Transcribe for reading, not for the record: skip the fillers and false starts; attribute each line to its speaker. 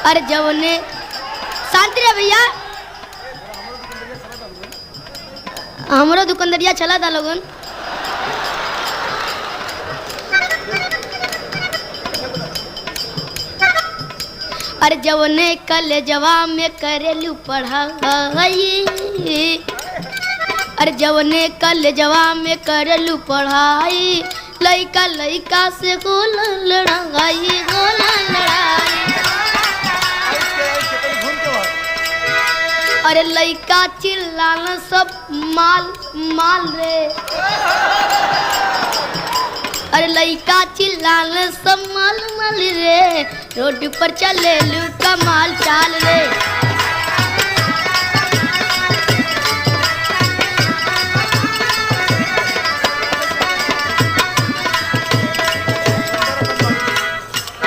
Speaker 1: अरे जवने शांति रे भैया हमरो दुकानदारिया चला था लोगन। अरे जवने कल जवाब में करेलू पढ़ाई, अरे जवने कल जवाब में करेलू पढ़ाई, लइका लइका से गोला लड़ाई गोला लड़ाई। अरे लइका चिल्लाना सब माल माल रे, अरे लइका चिल्लाना सब माल माल रे, रोड पर चले लू कमाल चाल रे।